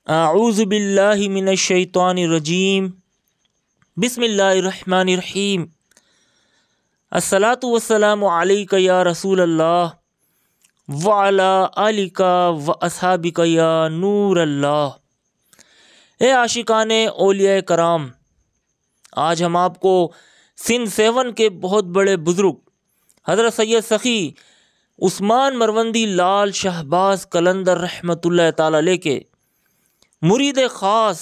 आऊज़ु बिल्लाहि मिनश शैतानिर रजीम। बिस्मिल्लाहिर रहमानिर रहीम। अस्सलातु वस्सलामु अलैका या रसूल अल्लाह व अला आलिका व अस्हाबिका या नूर अल्लाह। ए आशिकाने औलिया कराम, आज हम आपको सिंध 7 के बहुत बड़े बुज़ुर्ग हज़रत सैयद सखी उस्मान मरवंदी लाल शहबाज कलंदर रहमतुल्लाह ताला अलैह के मुरीद ख़ास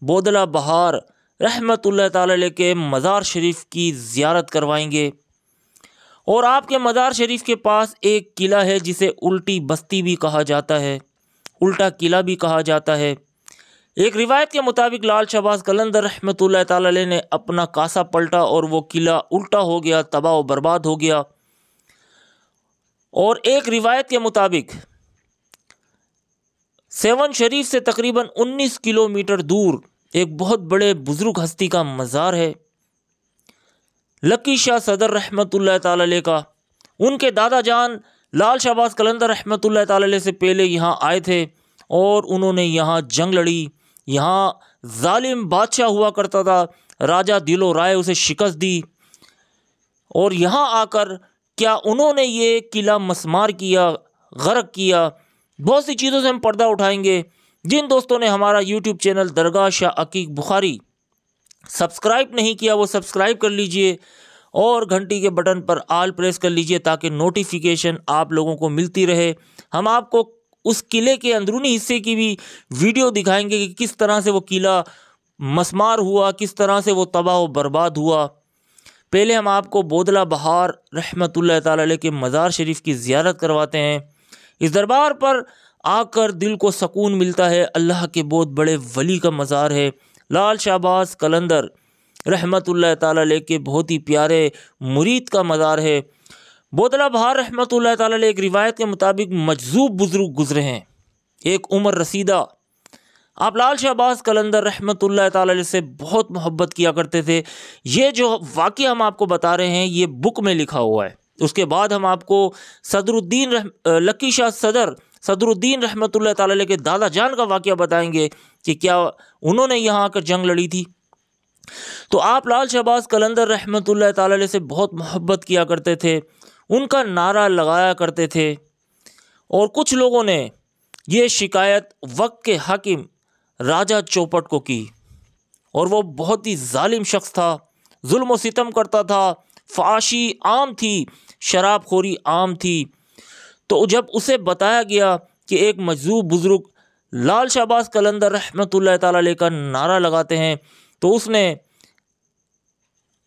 बोदला बहार रहमतुल्लाह ताला अलैह के मज़ार शरीफ की ज़ियारत करवाएंगे। और आपके मज़ार शरीफ के पास एक किला है जिसे उल्टी बस्ती भी कहा जाता है, उल्टा किला भी कहा जाता है। एक रिवायत के मुताबिक लाल शहबाज कलंदर रहमतुल्लाह ताला अलैह ने अपना कासा पलटा और वो किला उल्टा हो गया, तबाह व बर्बाद हो गया। और एक रिवायत के मुताबिक 7 शरीफ से तकरीबन 19 किलोमीटर दूर एक बहुत बड़े बुजुर्ग हस्ती का मज़ार है, लकी शाह सदर रहमतुल्लाह ताला अलैह का। उनके दादा जान लाल शहबाज कलंदर रहमतुल्लाह ताला अलैह से पहले यहाँ आए थे और उन्होंने यहाँ जंग लड़ी। यहाँ जालिम बादशाह हुआ करता था, राजा दिलो राय उसे शिकस्त दी। और यहाँ आकर क्या उन्होंने ये किला मस्मार किया, गर्क किया। बहुत सी चीज़ों से हम पर्दा उठाएंगे। जिन दोस्तों ने हमारा यूट्यूब चैनल दरगाह शाह अकीक बुखारी सब्सक्राइब नहीं किया वो सब्सक्राइब कर लीजिए और घंटी के बटन पर आल प्रेस कर लीजिए ताकि नोटिफिकेशन आप लोगों को मिलती रहे। हम आपको उस किले के अंदरूनी हिस्से की भी वीडियो दिखाएंगे कि किस तरह से वो किला मस्मार हुआ, किस तरह से वो तबाह व बर्बाद हुआ। पहले हम आपको बोदला बहार रहमतुल्लाह ताला अलैह के मज़ार शरीफ की ज़ियारत करवाते हैं। इस दरबार पर आकर दिल को सुकून मिलता है। अल्लाह के बहुत बड़े वली का मज़ार है। लाल शहबाज कलंदर रहमतुल्लाह ताला अलैह के बहुत ही प्यारे मुरीद का मज़ार है। बोदला बहार रहमतुल्लाह ताला अलैह एक रिवायत के मुताबिक मजजूब बुजुर्ग गुजरे हैं। एक उमर रसीदा, आप लाल शहबाज कलंदर रहमतुल्लाह ताला अलैह से बहुत मोहब्बत किया करते थे। ये जो वाक़या हम आपको बता रहे हैं ये बुक में लिखा हुआ है। उसके बाद हम आपको लकी शाह सदरुद्दीन रहमतुल्लाह ताला अलैह के दादा जान का वाक़या बताएंगे कि क्या उन्होंने यहाँ आकर जंग लड़ी थी। तो आप लाल शहबाज कलंदर रहमतुल्लाह ताला अलैह से बहुत मोहब्बत किया करते थे, उनका नारा लगाया करते थे। और कुछ लोगों ने ये शिकायत वक्त के हाकिम राजा चौपट को की और वो बहुत ही जालिम शख्स था, जुल्म व सितम करता था, फाशी आम थी, शराबखोरी आम थी। तो जब उसे बताया गया कि एक मजजूब बुजुर्ग लाल शहबाज कलंदर रहमतुल्लाह ताला अलैह का नारा लगाते हैं तो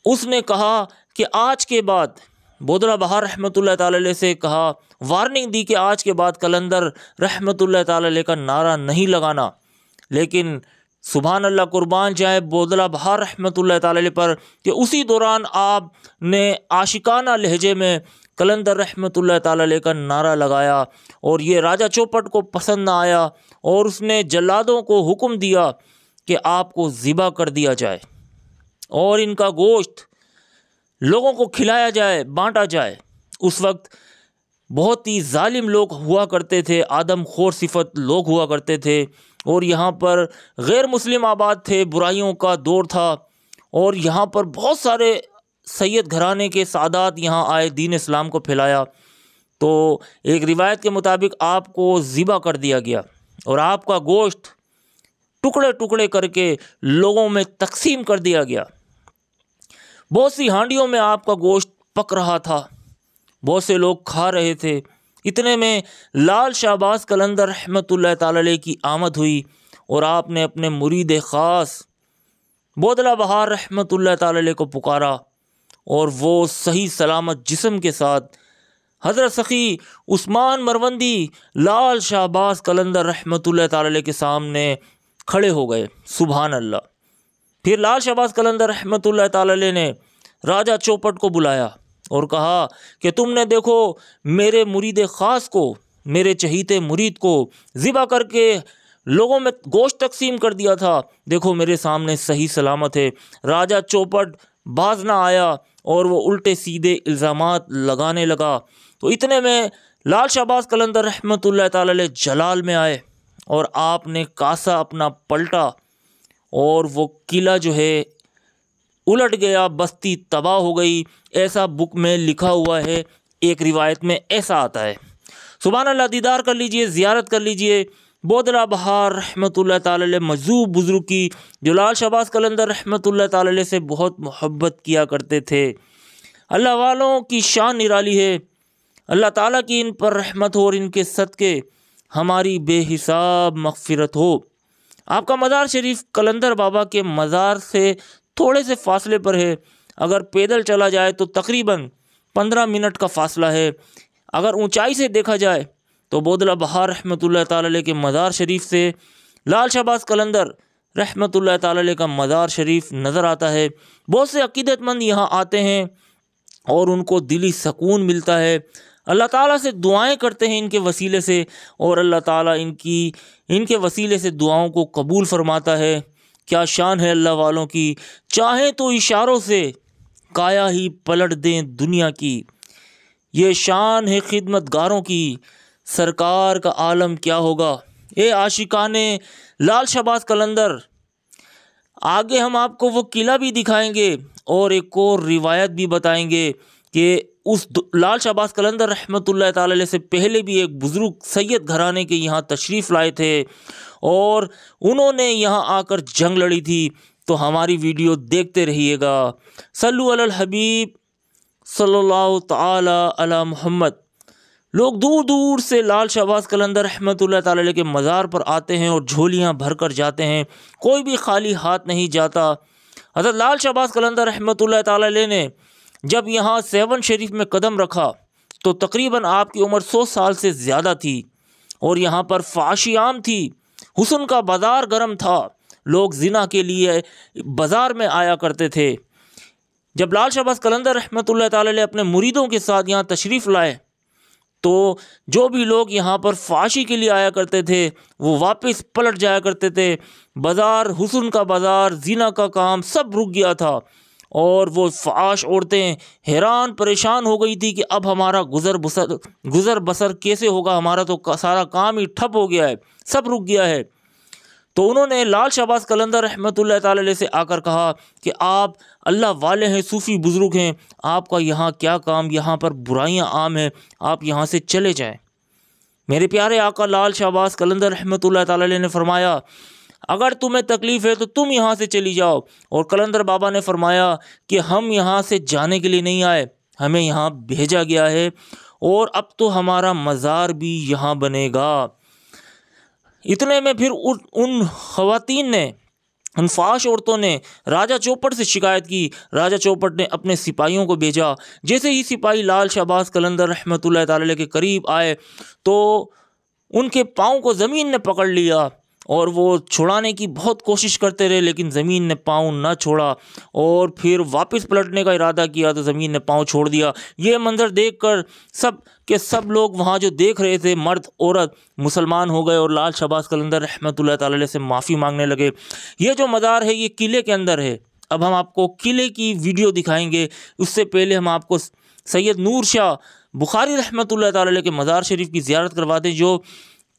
उसने कहा कि आज के बाद बोदला बहार रहमतुल्लाह ताला अलैह से कहा, वार्निंग दी कि आज के बाद कलंदर रहमतुल्लाह ताला अलैह का नारा नहीं लगाना। लेकिन सुभान अल्लाह, कुर्बान जाए बोदला बहार रहमतुल्लाह ताला अलैह पर कि उसी दौरान आपने आशिकाना लहजे में कलंदर रहमतुल्लाह ताला अलैह का नारा लगाया और ये राजा चौपट को पसंद ना आया और उसने जल्लादों को हुक्म दिया कि आपको ज़िबा कर दिया जाए और इनका गोश्त लोगों को खिलाया जाए, बांटा जाए। उस वक्त बहुत ही जालिम लोग हुआ करते थे, आदम खोर सिफत लोग हुआ करते थे और यहाँ पर गैर मुस्लिम आबाद थे, बुराइयों का दौर था। और यहाँ पर बहुत सारे सैयद घराने के सादात यहाँ आए, दीन इस्लाम को फैलाया। तो एक रिवायत के मुताबिक आपको ज़िबा कर दिया गया और आपका गोश्त टुकड़े टुकड़े करके लोगों में तकसीम कर दिया गया। बहुत सी हांडियों में आपका गोश्त पक रहा था, बहुत से लोग खा रहे थे। इतने में लाल शहबाज कलंदर रहमतुल्लाह ताला अलैह की आमद हुई और आपने अपने मुरीद ख़ास बोदला बहार रहमतुल्लाह ताला अलैह को पुकारा और वो सही सलामत जिस्म के साथ हज़रत सखी उस्मान मरवंदी लाल शहबाज कलंदर रहमतुल्लाह ताला अलैह के सामने खड़े हो गए। सुभान अल्लाह। फिर लाल शहबाज कलंदर रहमतुल्लाह ताला अलैह ने राजा चौपट को बुलाया और कहा कि तुमने देखो मेरे मुरीद ख़ास को, मेरे चहीते मुरीद को ज़िबा करके लोगों में गोश्त तकसीम कर दिया था, देखो मेरे सामने सही सलामत है। राजा चौपट बाज ना आया और वो उल्टे सीधे इल्ज़ामात लगाने लगा। तो इतने में लाल शहबाज कलंदर रहमतुल्लाह ताला अलैह जलाल में आए और आपने कासा अपना पलटा और वो किला जो है उलट गया, बस्ती तबाह हो गई, ऐसा बुक में लिखा हुआ है। एक रिवायत में ऐसा आता है। सुभान अल्लाह, दीदार कर लीजिए, ज़ियारत कर लीजिए। बोदला बहार रहमतुल्लाह ताला अलैह मजूब बुजुर्ग की, जो लाल शहबाज कलंदर रहमतुल्लाह ताला अलैह से बहुत मोहब्बत किया करते थे। अल्लाह वालों की शान निराली है। अल्लाह ताला की इन पर रहमत हो और इनके सदक़े हमारी बेहिसाब मग़फ़िरत हो। आपका मज़ार शरीफ कलंदर बाबा के मज़ार से थोड़े से फासले पर है। अगर पैदल चला जाए तो तकरीबन 15 मिनट का फ़ासला है। अगर ऊंचाई से देखा जाए तो बोदला बहार रहमतुल्लाह ताला अलैह के मज़ार शरीफ से लाल शहबाज कलंदर रहमतुल्लाह ताला अलैह का मज़ार शरीफ नज़र आता है। बहुत से अक़ीदतमंद यहाँ आते हैं और उनको दिली सकून मिलता है। अल्लाह ताला से दुआएं करते हैं इनके वसीले से, और अल्लाह ताला इनके वसीले से दुआओं को कबूल फरमाता है। क्या शान है अल्लाह वालों की, चाहें तो इशारों से काया ही पलट दें दुनिया की। ये शान है खिदमतगारों की, सरकार का आलम क्या होगा। ए आशिकाने लाल शहबाज कलंदर, आगे हम आपको वो किला भी दिखाएंगे और एक और रिवायत भी बताएंगे कि उस लाल शहबाज कलंदर रहमतुल्लाह ताला अलैह से पहले भी एक बुज़ुर्ग सैयद घराने के यहाँ तशरीफ़ लाए थे और उन्होंने यहाँ आकर जंग लड़ी थी। तो हमारी वीडियो देखते रहिएगा। सल्लु अलल हबीब सल्लल्लाहु ताला अला मुहम्मद। लोग दूर दूर से लाल शहबाज कलंदर रहमतुल्लाह ताला अलैह के मज़ार पर आते हैं और झोलियाँ भर कर जाते हैं। कोई भी खाली हाथ नहीं जाता। हज़रत लाल शहबाज कलंदर रहमतुल्लाह ताला अलैह ने जब यहाँ सेवन शरीफ में कदम रखा तो तकरीबन आपकी उम्र 100 साल से ज़्यादा थी और यहाँ पर फाशी आम थी। हुस्न का बाज़ार गर्म था। लोग ज़िना के लिए बाज़ार में आया करते थे। जब लाल शहबाज कलंदर रहमतुल्लाह ताला अलैह अपने मुरीदों के साथ यहाँ तशरीफ़ लाए तो जो भी लोग यहाँ पर फाशी के लिए आया करते थे वो वापस पलट जाया करते थे। बाज़ार, हुस्न का बाज़ार, ज़िना का काम सब रुक गया था और वो फाश औरतें हैरान परेशान हो गई थी कि अब हमारा गुज़र बसर कैसे होगा, हमारा तो सारा काम ही ठप हो गया है, सब रुक गया है। तो उन्होंने लाल शहबाज कलंदर रहमतुल्लाह ताला अलैह से आकर कहा कि आप अल्लाह वाले हैं, सूफ़ी बुज़ुर्ग हैं, आपका यहाँ क्या काम, यहाँ पर बुराइयाँ आम हैं, आप यहाँ से चले जाएं। मेरे प्यारे आका लाल शहबाज कलंदर रहमतुल्लाह ताला अलैह ने फरमाया, अगर तुम्हें तकलीफ़ है तो तुम यहाँ से चली जाओ। और कलंदर बाबा ने फरमाया कि हम यहाँ से जाने के लिए नहीं आए, हमें यहाँ भेजा गया है और अब तो हमारा मज़ार भी यहाँ बनेगा। इतने में फिर उन ख़वातीन ने, उन फाश औरतों ने राजा चौपट से शिकायत की। राजा चौपट ने अपने सिपाहियों को भेजा। जैसे ही सिपाही लाल शहबाज कलंदर रहमतुल्लाह ताला अलैह के करीब आए तो उनके पाँव को ज़मीन ने पकड़ लिया और वो छुड़ाने की बहुत कोशिश करते रहे, लेकिन ज़मीन ने पाँव ना छोड़ा और फिर वापस पलटने का इरादा किया तो ज़मीन ने पाँव छोड़ दिया। ये मंज़र देखकर सब के सब लोग वहाँ जो देख रहे थे, मर्द औरत, मुसलमान हो गए और लाल शहबाज कलंदर रहमतुल्लाह ताला अलैह से माफ़ी मांगने लगे। ये जो मज़ार है ये किले के अंदर है। अब हम आपको किले की वीडियो दिखाएँगे। उससे पहले हम आपको सैयद नूर शाह बुखारी रहमतुल्लाह ताला अलैह के मज़ार शरीफ की ज़ियारत करवा दें, जो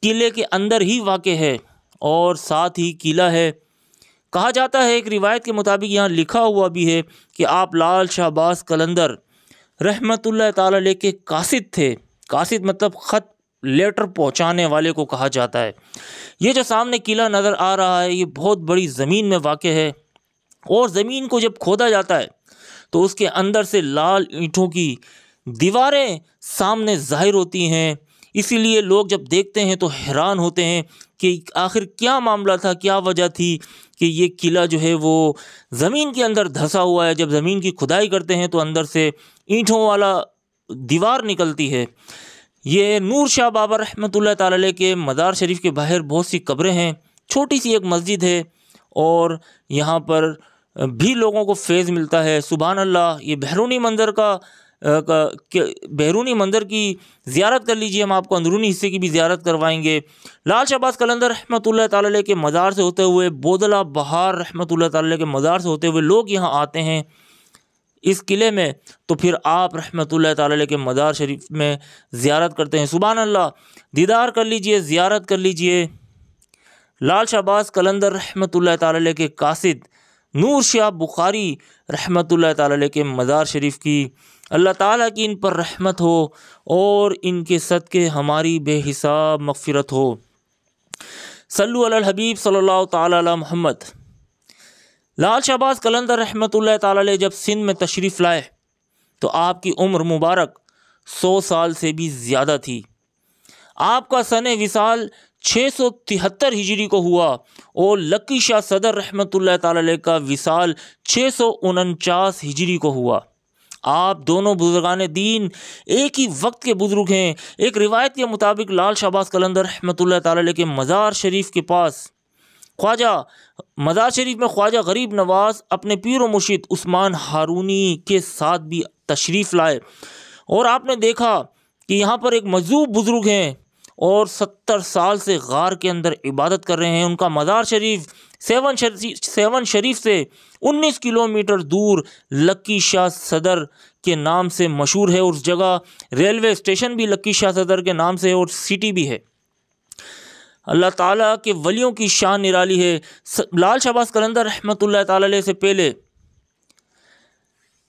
किले के अंदर ही वाक़े है और साथ ही किला है। कहा जाता है, एक रिवायत के मुताबिक यहाँ लिखा हुआ भी है कि आप लाल शहबाज कलंदर रहमतुल्लाह ताला अलैह के कासिद थे। कासिद मतलब ख़त लेटर पहुँचाने वाले को कहा जाता है। ये जो सामने किला नज़र आ रहा है ये बहुत बड़ी ज़मीन में वाक़े है और ज़मीन को जब खोदा जाता है तो उसके अंदर से लाल ईंटों की दीवारें सामने ज़ाहिर होती हैं। इसीलिए लोग जब देखते हैं तो हैरान होते हैं कि आखिर क्या मामला था, क्या वजह थी कि ये किला जो है वो ज़मीन के अंदर धंसा हुआ है। जब ज़मीन की खुदाई करते हैं तो अंदर से ईंटों वाला दीवार निकलती है। ये नूर शाह बाबा रहमतुल्लाह ताला अलैह के मज़ार शरीफ के बाहर बहुत सी कब्रें हैं, छोटी सी एक मस्जिद है और यहाँ पर भी लोगों को फैज़ मिलता है। सुभान अल्लाह। ये बैरूनी मंदिर की ज़ियारत कर लीजिए, हम आपको अंदरूनी हिस्से की भी ज़ियारत करवाएंगे। लाल शहबाज कलंदर रहमतुल्लाह ताला अलैह के मज़ार से होते हुए, बोदला बहार रहमतुल्लाह ताला अलैह के मज़ार से होते हुए लोग यहाँ आते हैं इस किले में, तो फिर आप रहमतुल्लाह ताला अलैह के मज़ार शरीफ में ज़ियारत करते हैं। सुभान अल्लाह। दीदार कर लीजिए, ज़ियारत कर लीजिए। लाल शहबाज कलंदर रहमतुल्लाह ताला अलैह के कासिद नूर शाह बुखारी रहमतुल्लाह ताला अलैह के मज़ार शरीफ की अल्लाह ताला की इन पर रहमत हो और इनके सदक़े हमारी बेहिसाब मग़फ़िरत हो। सल्लु अलल हबीब सल्लल्लाहु ताला अला मुहम्मद। लाल शहबाज कलंदर रहमतुल्लाह ताला अलैह जब सिंध में तशरीफ़ लाए तो आपकी उम्र मुबारक 100 साल से भी ज़्यादा थी। आपका सने विसाल 673 हिजरी को हुआ और लकी शाह सदर रहमतुल्लाह ताला अलैह का विसाल 649 हिजरी को हुआ। आप दोनों बुजुर्गान दीन एक ही वक्त के बुजुर्ग हैं। एक रिवायत के मुताबिक लाल शहबाज कलंदर रहमतुल्लाह ताला अलैह के मज़ार शरीफ के पास मज़ार शरीफ में ख्वाजा गरीब नवाज़ अपने पीर व मुर्शिद उस्मान हारूनी के साथ भी तशरीफ़ लाए और आपने देखा कि यहाँ पर एक मजूब बुजुर्ग हैं और 70 साल से गार के अंदर इबादत कर रहे हैं। उनका मज़ार शरीफ सेवन शरीफ से 19 किलोमीटर दूर लकी शाह सदर के नाम से मशहूर है। उस जगह रेलवे स्टेशन भी लकी शाह सदर के नाम से है और सिटी भी है। अल्लाह ताला के वलियों की शान निराली है। लाल शहबाज कलंदर रहमतुल्लाह ताला अलैह से पहले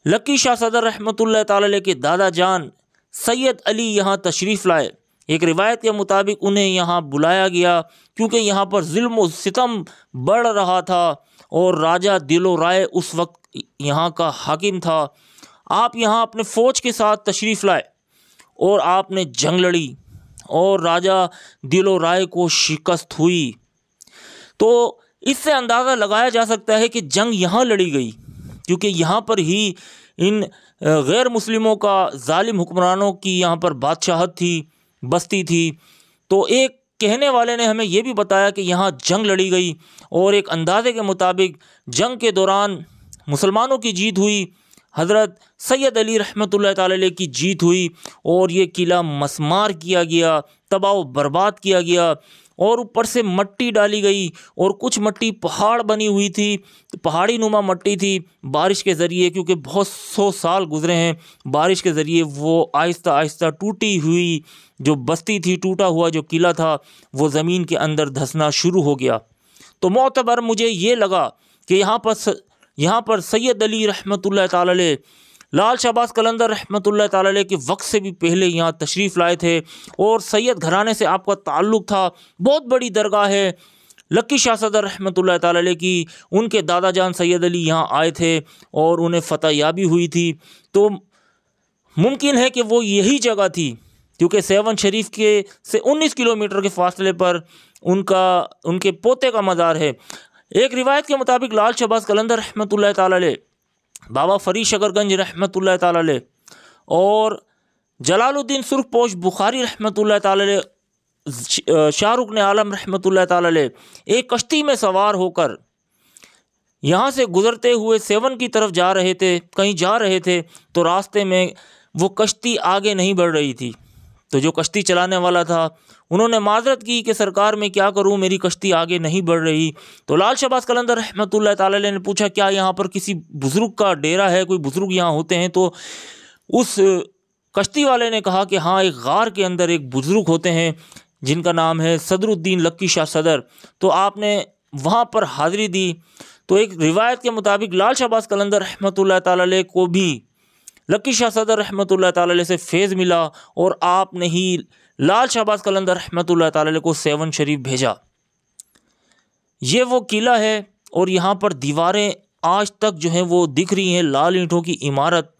लकी शाह सदर रहमतुल्लाह ताला अलैह के दादा जान सैयद अली यहाँ तशरीफ़ लाए। एक रिवायत के मुताबिक उन्हें यहाँ बुलाया गया क्योंकि यहाँ पर जुल्म व सितम बढ़ रहा था और राजा दिलो राय उस वक्त यहाँ का हाकिम था। आप यहाँ अपने फ़ौज के साथ तशरीफ़ लाए और आपने जंग लड़ी और राजा दिलो राय को शिकस्त हुई। तो इससे अंदाज़ा लगाया जा सकता है कि जंग यहाँ लड़ी गई क्योंकि यहाँ पर ही इन गैर मुस्लिमों का जालिम हुक्मरानों की यहाँ पर बादशाहत थी, बस्ती थी। तो एक कहने वाले ने हमें ये भी बताया कि यहाँ जंग लड़ी गई और एक अंदाजे के मुताबिक जंग के दौरान मुसलमानों की जीत हुई। हज़रत सैयद अली रहमतुल्लाह ताला अलैह की जीत हुई और ये किला मसमार किया गया, तबाह बर्बाद किया गया और ऊपर से मट्टी डाली गई और कुछ मट्टी पहाड़ बनी हुई थी, तो पहाड़ी नुमा मट्टी थी। बारिश के ज़रिए, क्योंकि बहुत 100 साल गुजरे हैं, बारिश के ज़रिए वो आहिस्ता आहिस्ता टूटी हुई जो बस्ती थी, टूटा हुआ जो किला था, वो ज़मीन के अंदर धंसना शुरू हो गया। तो मोतबर मुझे ये लगा कि यहाँ पर सैयद अली रहमतुल्लाह ताला अलैह लाल शहबाज कलंदर रहमतुल्लाह ताला अलैह के वक्त से भी पहले यहाँ तशरीफ़ लाए थे और सैयद घराने से आपका ताल्लुक़ था। बहुत बड़ी दरगाह है लकी शाह सदर रहमतुल्लाह ताला अलैह की। उनके दादा जान सैयद अली यहाँ आए थे और उन्हें फ़तह याबी हुई थी। तो मुमकिन है कि वो यही जगह थी क्योंकि सेवन शरीफ के से 19 किलोमीटर के फासले पर उनके पोते का मज़ार है। एक रिवायत के मुताबिक लाल शहबाज कलंदर रहमतुल्लाह ताला अलैह, बाबा फरीद शकरगंज रहमतुल्लाह ताला अलैह और जलालुद्दीन सुर्खपोश बुखारी रहमतुल्लाह ताला अलैह, शाहरुख ने आलम रहमतुल्लाह ताला अलैह एक कश्ती में सवार होकर यहाँ से गुज़रते हुए सेवन की तरफ कहीं जा रहे थे तो रास्ते में वो कश्ती आगे नहीं बढ़ रही थी। तो जो कश्ती चलाने वाला था उन्होंने माजरत की कि सरकार मैं क्या करूं, मेरी कश्ती आगे नहीं बढ़ रही। तो लाल शहबाज कलंदर रहमतुल्लाह ताला अलैह ने पूछा क्या यहाँ पर किसी बुज़ुर्ग का डेरा है, कोई बुज़ुर्ग यहाँ होते हैं? तो उस कश्ती वाले ने कहा कि हाँ, एक गार के अंदर एक बुज़ुर्ग होते हैं जिनका नाम है सदरुद्दीन लकी शाह सदर। तो आपने वहाँ पर हाज़िरी दी। तो एक रिवायत के मुताबिक लाल शहबाज कलंदर रहमतुल्लाह ताला अलैह को भी लकी शाह सदर रहमतुल्लाह ताला अलैह से फैज़ मिला और आपने ही लाल शहबाज कलंदर रहमतुल्लाह ताला अलैह को सेवन शरीफ भेजा। ये वो किला है और यहाँ पर दीवारें आज तक जो हैं वो दिख रही हैं, लाल ईंटों की इमारत।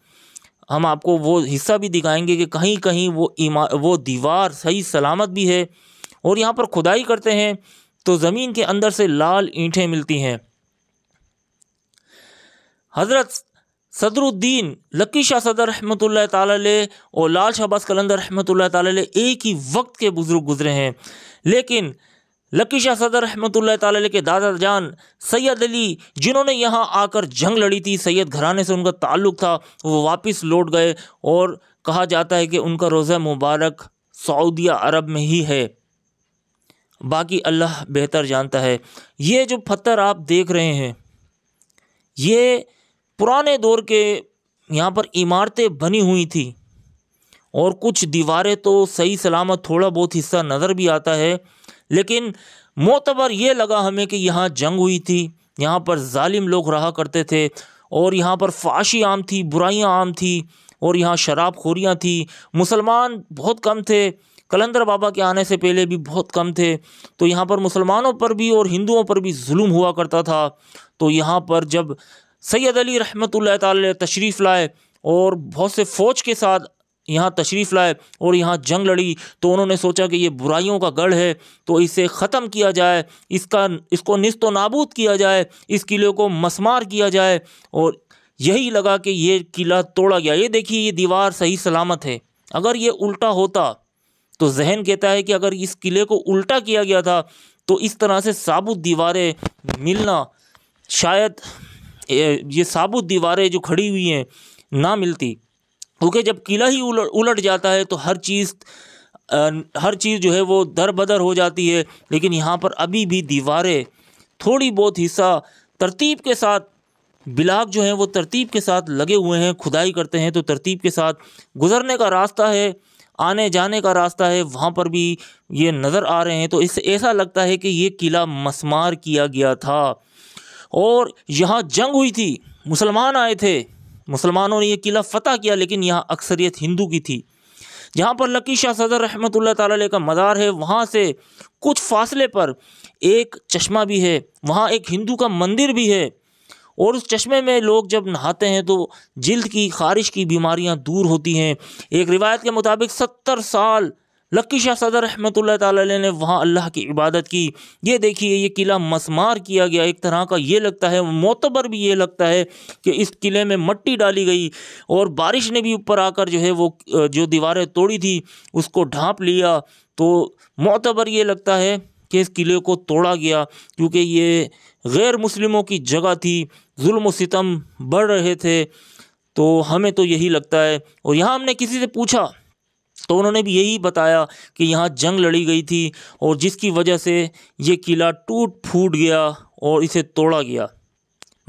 हम आपको वो हिस्सा भी दिखाएंगे कि कहीं कहीं वो दीवार सही सलामत भी है। और यहाँ पर खुदाई करते हैं तो ज़मीन के अंदर से लाल ईंटें मिलती हैं। हज़रत सदरुद्दीन लकी शाह सदर रहमतुल्लाह ताला अलैह और लाल शहबाज कलंदर रहमतुल्लाह ताला अलैह एक ही वक्त के बुज़ुर्ग गुजरे हैं, लेकिन लकी शाह सदर रहमतुल्लाह ताला अलैह के दादा जान सैयद अली जिन्होंने यहाँ आकर जंग लड़ी थी, सैयद घराने से उनका ताल्लुक़ था, वो वापस लौट गए और कहा जाता है कि उनका रोज़ा मुबारक सऊदिया अरब में ही है। बाकी अल्लाह बेहतर जानता है। ये जो पत्थर आप देख रहे हैं ये पुराने दौर के यहाँ पर इमारतें बनी हुई थी और कुछ दीवारें तो सही सलामत, थोड़ा बहुत हिस्सा नज़र भी आता है, लेकिन मोतबर ये लगा हमें कि यहाँ जंग हुई थी, यहाँ पर जालिम लोग रहा करते थे और यहाँ पर फाशी आम थी, बुराइयाँ आम थी और यहाँ शराब खोरियाँ थी। मुसलमान बहुत कम थे, कलंदर बाबा के आने से पहले भी बहुत कम थे। तो यहाँ पर मुसलमानों पर भी और हिंदुओं पर भी जुल्म हुआ करता था। तो यहाँ पर जब सैयद अली रहमतुल्लाह ताला तशरीफ़ लाए और बहुत से फ़ौज के साथ यहाँ तशरीफ़ लाए और यहाँ जंग लड़ी, तो उन्होंने सोचा कि ये बुराइयों का गढ़ है, तो इसे ख़त्म किया जाए, इसको निस्तो नाबूद किया जाए, इस किले को मसमार किया जाए। और यही लगा कि ये किला तोड़ा गया। ये देखिए, ये दीवार सही सलामत है। अगर ये उल्टा होता तो जहन कहता है कि अगर इस किले को उल्टा किया गया था तो इस तरह से साबुत दीवारें मिलना, शायद ये साबुत दीवारें जो खड़ी हुई हैं ना मिलती। क्योंकि जब किला ही उलट जाता है तो हर चीज़ जो है वो दर बदर हो जाती है। लेकिन यहाँ पर अभी भी दीवारें थोड़ी बहुत हिस्सा तरतीब के साथ, बिलाग जो हैं वो तरतीब के साथ लगे हुए हैं, खुदाई करते हैं तो तरतीब के साथ गुज़रने का रास्ता है, आने जाने का रास्ता है, वहाँ पर भी ये नज़र आ रहे हैं। तो इससे ऐसा लगता है कि ये किला मसमार किया गया था और यहाँ जंग हुई थी, मुसलमान आए थे, मुसलमानों ने ये किला फ़तह किया, लेकिन यहाँ अक्सरियत हिंदू की थी। जहाँ पर लकी शाह सदर रहमतुल्लाह ताला अलैह का मज़ार है, वहाँ से कुछ फासले पर एक चश्मा भी है, वहाँ एक हिंदू का मंदिर भी है और उस चश्मे में लोग जब नहाते हैं तो जिल्द की ख़ारिश की बीमारियाँ दूर होती हैं। एक रिवायत के मुताबिक 70 साल लक्की शाह सदर रहमतुल्लाह ताला अलैह ने वहाँ अल्लाह की इबादत की। ये देखिए, ये किला मसमार किया गया। एक तरह का ये लगता है, मोतबर भी ये लगता है कि इस किले में मट्टी डाली गई और बारिश ने भी ऊपर आकर जो है वो जो दीवारें तोड़ी थी उसको ढाँप लिया। तो मोतबर ये लगता है कि इस किले को तोड़ा गया, क्योंकि ये गैर मुस्लिमों की जगह थी, जुल्म व सितम बढ़ रहे थे। तो हमें तो यही लगता है। और यहाँ हमने किसी से पूछा तो उन्होंने भी यही बताया कि यहाँ जंग लड़ी गई थी और जिसकी वजह से ये किला टूट फूट गया और इसे तोड़ा गया।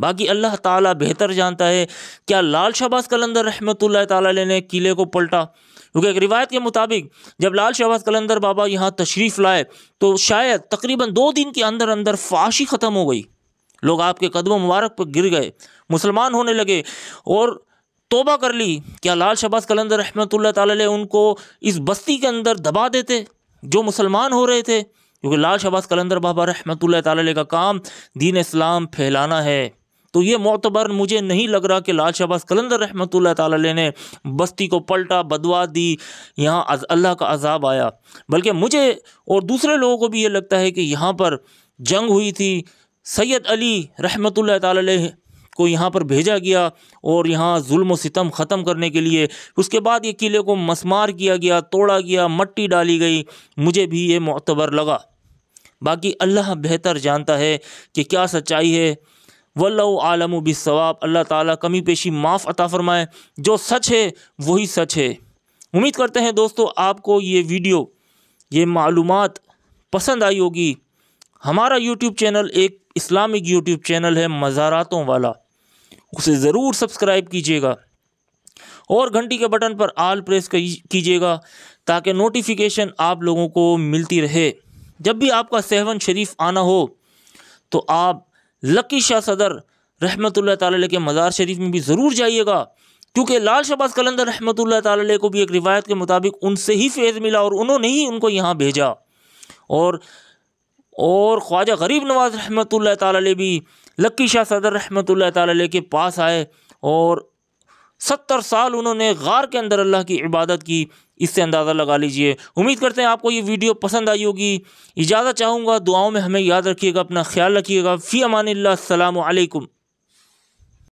बाकी अल्लाह ताला बेहतर जानता है। क्या लाल शहबाज कलंदर रहमतुल्लाह ताला अलैह ने किले को पलटा? क्योंकि एक रिवायत के मुताबिक जब लाल शहबाज कलंदर बाबा यहाँ तशरीफ़ लाए तो शायद तकरीबन 2 दिन के अंदर अंदर फाशी ख़त्म हो गई। लोग आपके कदमों मुबारक पर गिर गए, मुसलमान होने लगे और तौबा कर ली। क्या लाल शहबाज कलंदर रहमतुल्लाह ताला अलैह उनको इस बस्ती के अंदर दबा देते जो मुसलमान हो रहे थे? क्योंकि लाल शहबाज कलंदर बाबा रहमतुल्लाह ताला अलैह का काम दीन इस्लाम फैलाना है। तो ये मोतबर मुझे नहीं लग रहा कि लाल शहबाज कलंदर रहमतुल्लाह ताला अलैह ने बस्ती को पलटा, बदवा दी, यहाँ अल्लाह का अजाब आया। बल्कि मुझे और दूसरे लोगों को भी ये लगता है कि यहाँ पर जंग हुई थी, सैयद अली रहमतुल्लाह ताला अलैह को यहाँ पर भेजा गया और यहाँ जुल्म व सितम ख़त्म करने के लिए। उसके बाद ये किले को मसमार किया गया, तोड़ा गया, मट्टी डाली गई। मुझे भी ये मोतबर लगा। बाकी अल्लाह बेहतर जानता है कि क्या सच्चाई है। वल्लाहु आलमु बिस्सवाब। अल्लाह ताला कमी पेशी माफ़ अता फ़रमाए। जो सच है वही सच है। उम्मीद करते हैं दोस्तों आपको ये वीडियो, ये मालूमात पसंद आई होगी। हमारा यूट्यूब चैनल एक इस्लामिक यूट्यूब चैनल है मज़ारातों वाला, उसे ज़रूर सब्सक्राइब कीजिएगा और घंटी के बटन पर आल प्रेस कीजिएगा ताकि नोटिफिकेशन आप लोगों को मिलती रहे। जब भी आपका सहवन शरीफ आना हो तो आप लकी शाह सदर रहमतुल्लाह ताला अलैह के मज़ार शरीफ में भी ज़रूर जाइएगा, क्योंकि लाल शहबाज कलंदर रहमतुल्लाह ताला अलैह को भी एक रिवायत के मुताबिक उनसे ही फैज़ मिला और उन्होंने ही उनको यहाँ भेजा। और ख्वाजा गरीब नवाज़ रहमतुल्लाह ताला अलैह भी लकी शाह सदर रहमतुल्लाह ताला अलैह के पास आए और 70 साल उन्होंने गार के अंदर अल्लाह की इबादत की। इससे अंदाज़ा लगा लीजिए। उम्मीद करते हैं आपको ये वीडियो पसंद आई होगी। इजाज़त चाहूँगा, दुआओं में हमें याद रखिएगा, अपना ख्याल रखिएगा। फ़ी अमानिल्लाह, अस्सलामु अलैकुम।